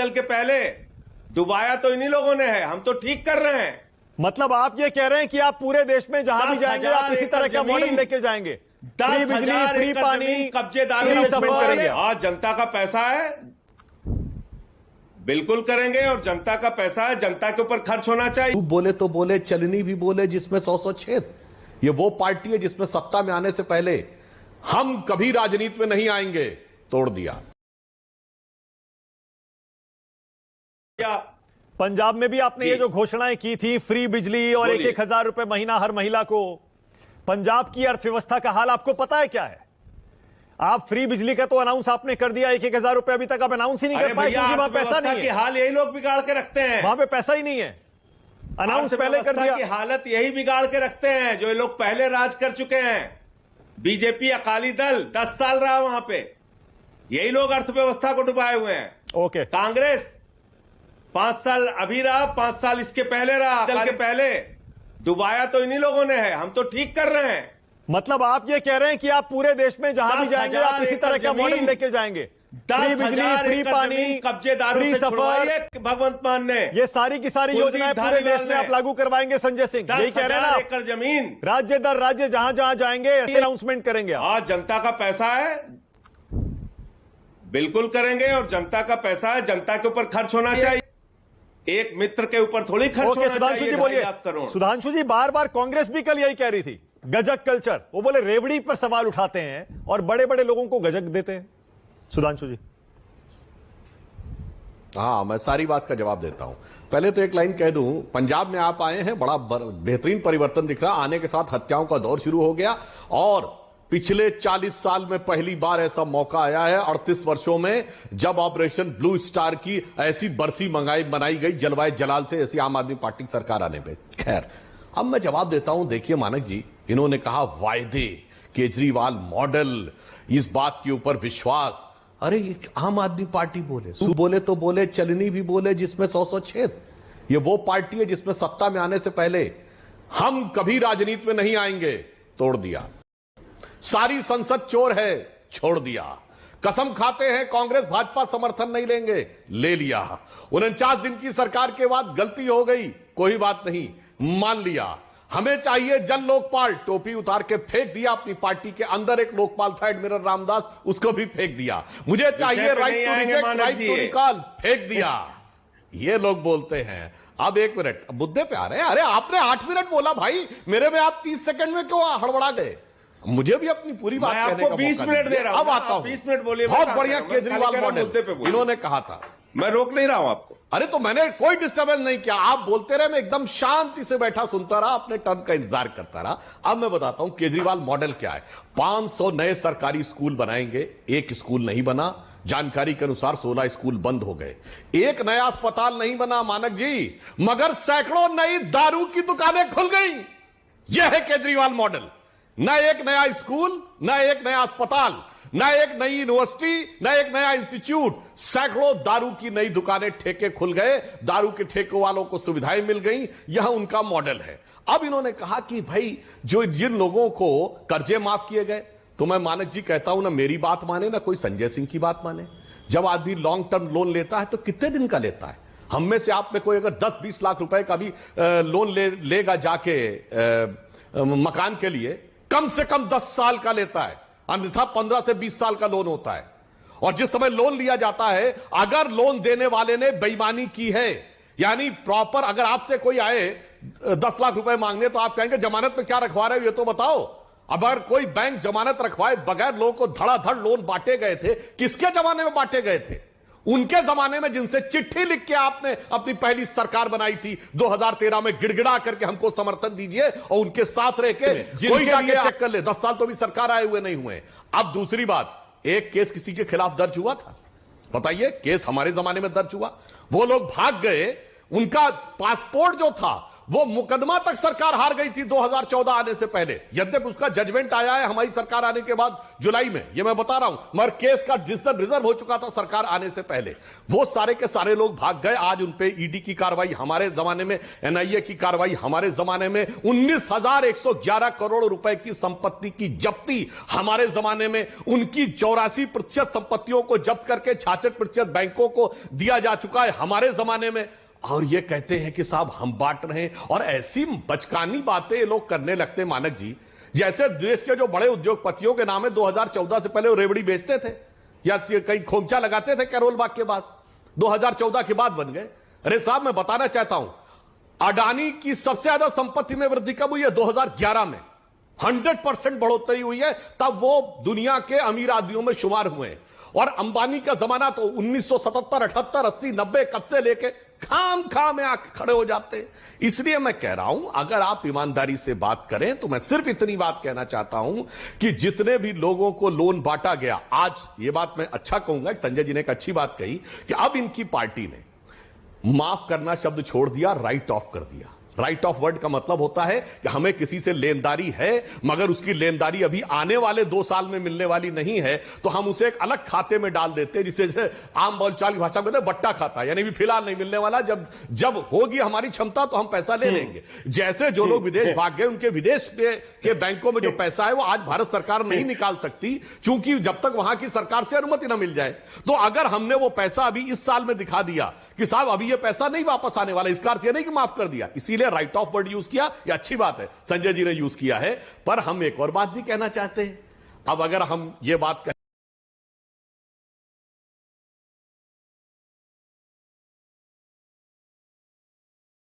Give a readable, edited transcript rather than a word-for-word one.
आजकल के पहले डुबाया तो इन्हीं लोगों ने है, हम तो ठीक कर रहे हैं। मतलब आप ये कह रहे हैं कि आप पूरे देश में जहां भी जाएंगे आप इसी तरह का मॉडल लेके जाएंगे, फ्री बिजली, फ्री पानी, कब्जेदार करेंगे। आज जनता का पैसा है, बिल्कुल करेंगे, और जनता का पैसा है, जनता के ऊपर खर्च होना चाहिए। बोले तो बोले, चलनी भी बोले जिसमें 100 छेद। ये वो पार्टी है जिसमें सत्ता में आने से पहले हम कभी राजनीति में नहीं आएंगे तोड़ दिया। पंजाब में भी आपने ये जो घोषणाएं की थी, फ्री बिजली और 1,000 रुपए महीना हर महिला को, पंजाब की अर्थव्यवस्था का हाल आपको पता है क्या है? आप फ्री बिजली का तो अनाउंस आपने कर दिया, 1,000 रुपए अभी तक आप अनाउंस ही नहीं कर पाए क्योंकि वहां पैसा नहीं है। हाल यही लोग बिगाड़ के रखते हैं, वहां पे पैसा ही नहीं है। अनाउंस पहले कर दिया। की हालत यही बिगाड़ के रखते हैं जो ये लोग पहले राज कर चुके हैं। बीजेपी, अकाली दल 10 साल रहा वहां पे, यही लोग अर्थव्यवस्था को डुबाए हुए हैं। ओके, कांग्रेस 5 साल अभी रहा, 5 साल इसके पहले रहा, के पहले डुबाया तो इन्हीं लोगों ने है, हम तो ठीक कर रहे हैं। मतलब आप ये कह रहे हैं कि आप पूरे देश में जहां भी जाएंगे आप इसी तरह का मॉडल लेके जाएंगे, फ्री बिजली, फ्री पानी, कब्जेदार, फ्री सफर, भगवंत मान ने ये सारी की सारी योजनाएं पूरे देश में आप लागू करवाएंगे। संजय सिंह यही कह रहे हैं ना, एकड़ जमीन राज्य दर राज्य जहां जहां जाएंगे ऐसे अनाउंसमेंट करेंगे। आज जनता का पैसा है, बिल्कुल करेंगे, और जनता का पैसा है, जनता के ऊपर खर्च होना चाहिए, एक मित्र के ऊपर थोड़ी खर्च होना चाहिए। सुधांशु जी बोलिए। सुधांशु जी, बार बार कांग्रेस भी कल यही कह रही थी, गजक कल्चर। वो बोले रेवड़ी पर सवाल उठाते हैं और बड़े बड़े लोगों को गजक देते हैं। सुधांशु जी। हाँ, मैं सारी बात का जवाब देता हूं। पहले तो एक लाइन कह दूं, पंजाब में आप आए हैं, बड़ा बेहतरीन परिवर्तन दिख रहा। आने के साथ हत्याओं का दौर शुरू हो गया और पिछले 40 साल में पहली बार ऐसा मौका आया है 38 वर्षों में, जब ऑपरेशन ब्लू स्टार की ऐसी बरसी बनाई गई जलवाए जलाल से, ऐसी आम आदमी पार्टी की सरकार आने पे। खैर, अब मैं जवाब देता हूं। देखिए मानक जी, इन्होंने कहा वायदे, केजरीवाल मॉडल, इस बात के ऊपर विश्वास। अरे ये आम आदमी पार्टी बोले तो बोले, चलनी भी बोले जिसमें 100 छेद। ये वो पार्टी है जिसमें सत्ता में आने से पहले हम कभी राजनीति में नहीं आएंगे तोड़ दिया। सारी संसद चोर है, छोड़ दिया। कसम खाते हैं कांग्रेस भाजपा समर्थन नहीं लेंगे, ले लिया। 49 दिन की सरकार के बाद गलती हो गई, कोई बात नहीं, मान लिया। हमें चाहिए जन लोकपाल, टोपी उतार के फेंक दिया। अपनी पार्टी के अंदर एक लोकपाल था एडमिरल रामदास, उसको भी फेंक दिया। मुझे चाहिए right to reject, right to recall, फेंक दिया। ये लोग बोलते हैं। अब एक मिनट, मुद्दे पे आ रहे हैं। अरे आपने 8 मिनट बोला भाई, मेरे में आप 30 सेकंड में क्यों हड़बड़ा गए? मुझे भी अपनी पूरी बात कहने का मौका 20 मिनट दे रहा हूं। अब आता हूं। 20 मिनट बोलिए। बहुत बढ़िया केजरीवाल मॉडल इन्होंने कहा था, मैं रोक नहीं रहा हूं आपको। अरे तो मैंने कोई डिस्टर्बेंस नहीं किया, आप बोलते रहे, मैं एकदम शांति से बैठा सुनता रहा, अपने टर्न का इंतजार करता रहा। अब मैं बताता हूं केजरीवाल मॉडल क्या है। 500 नए सरकारी स्कूल बनाएंगे, एक स्कूल नहीं बना। जानकारी के अनुसार 16 स्कूल बंद हो गए। एक नया अस्पताल नहीं बना मानक जी, मगर सैकड़ों नई दारू की दुकानें खुल गई। यह है केजरीवाल मॉडल। न एक नया स्कूल, न एक नया अस्पताल, न एक नई यूनिवर्सिटी, न एक नया इंस्टीट्यूट, सैकड़ों दारू की नई दुकानें, ठेके खुल गए, दारू के ठेके वालों को सुविधाएं मिल गई। यह उनका मॉडल है। अब इन्होंने कहा कि भाई जो जिन लोगों को कर्जे माफ किए गए, तो मैं मानक जी कहता हूं ना मेरी बात माने ना कोई संजय सिंह की बात माने। जब आदमी लॉन्ग टर्म लोन लेता है तो कितने दिन का लेता है? हम में से आप में कोई अगर 10-20 लाख रुपए का भी लोन लेगा जाके मकान के लिए, कम से कम 10 साल का लेता है, अन्यथा 15 से 20 साल का लोन होता है। और जिस समय लोन लिया जाता है, अगर लोन देने वाले ने बेईमानी की है, यानी प्रॉपर, अगर आपसे कोई आए 10 लाख रुपए मांगने, तो आप कहेंगे जमानत में क्या रखवा रहे हो ये तो बताओ। अगर कोई बैंक जमानत रखवाए बगैर लोगों को धड़ाधड़ लोन बांटे गए थे, किसके जमाने में बांटे गए थे? उनके जमाने में जिनसे चिट्ठी लिख के आपने अपनी पहली सरकार बनाई थी 2013 में, गिड़गिड़ा करके हमको समर्थन दीजिए, और उनके साथ रह के कोई जाके चेक कर ले। 10 साल तो भी सरकार आए हुए नहीं हुए। अब दूसरी बात, एक केस किसी के खिलाफ दर्ज हुआ था, बताइए? केस हमारे जमाने में दर्ज हुआ, वो लोग भाग गए, उनका पासपोर्ट जो था वो मुकदमा तक सरकार हार गई थी 2014 आने से पहले, यद्यपि उसका जजमेंट आया है हमारी सरकार आने के बाद जुलाई में, ये मैं बता रहा हूं, मगर केस का डिसीजन रिजर्व हो चुका था सरकार आने से पहले। वो सारे के सारे लोग भाग गए। आज उन पे ईडी की कार्रवाई हमारे जमाने में, एनआईए की कार्रवाई हमारे जमाने में, 19,111 करोड़ रुपए की संपत्ति की जब्ती हमारे जमाने में, उनकी 84% संपत्तियों को जब्त करके 66% बैंकों को दिया जा चुका है हमारे जमाने में। और ये कहते हैं कि साहब हम बांट रहे हैं, और ऐसी बचकानी बातें ये लोग करने लगते हैं मानक जी, जैसे देश के जो बड़े उद्योगपतियों के नाम है 2014 से पहले वो रेवड़ी बेचते थे या कहीं खोमचा लगाते थे करोल बाग के बाद, 2014 के बाद बन गए। अरे साहब मैं बताना चाहता हूं, अडानी की सबसे ज्यादा संपत्ति में वृद्धि कब हुई है? 2011 में 100% बढ़ोतरी हुई है, तब वो दुनिया के अमीर आदमियों में शुमार हुए हैं। और अंबानी का जमाना तो 1977, 78, 80, 90 कब से लेके खाम में आके खड़े हो जाते हैं। इसलिए मैं कह रहा हूं, अगर आप ईमानदारी से बात करें तो मैं सिर्फ इतनी बात कहना चाहता हूं कि जितने भी लोगों को लोन बांटा गया, आज ये बात मैं अच्छा कहूंगा, संजय जी ने एक अच्छी बात कही कि अब इनकी पार्टी ने माफ करना शब्द छोड़ दिया, राइट ऑफ कर दिया। राइट ऑफ वर्ड का मतलब होता है कि हमें किसी से लेनदारी है, मगर उसकी लेनदारी अभी आने वाले 2 साल में मिलने वाली नहीं है, तो हम उसे एक अलग खाते में डाल देते हैं, जिसे आम बोलचाल की भाषा में कहते हैं बट्टा खाता, यानी भी फिलहाल नहीं मिलने वाला, जब होगी हमारी क्षमता तो हम पैसा ले लेंगे। जैसे जो लोग विदेश भाग गए, उनके विदेश के बैंकों में जो पैसा है वो आज भारत सरकार नहीं निकाल सकती, क्योंकि जब तक वहां की सरकार से अनुमति ना मिल जाए। तो अगर हमने वो पैसा अभी इस साल में दिखा दिया कि साहब अभी ये पैसा नहीं वापस आने वाला, इसका अर्थ यह नहीं कि माफ कर दिया, इसीलिए राइट ऑफ वर्ड यूज किया, ये अच्छी बात है, संजय जी ने यूज किया है। पर हम एक और बात भी कहना चाहते हैं। अब अगर हम ये बात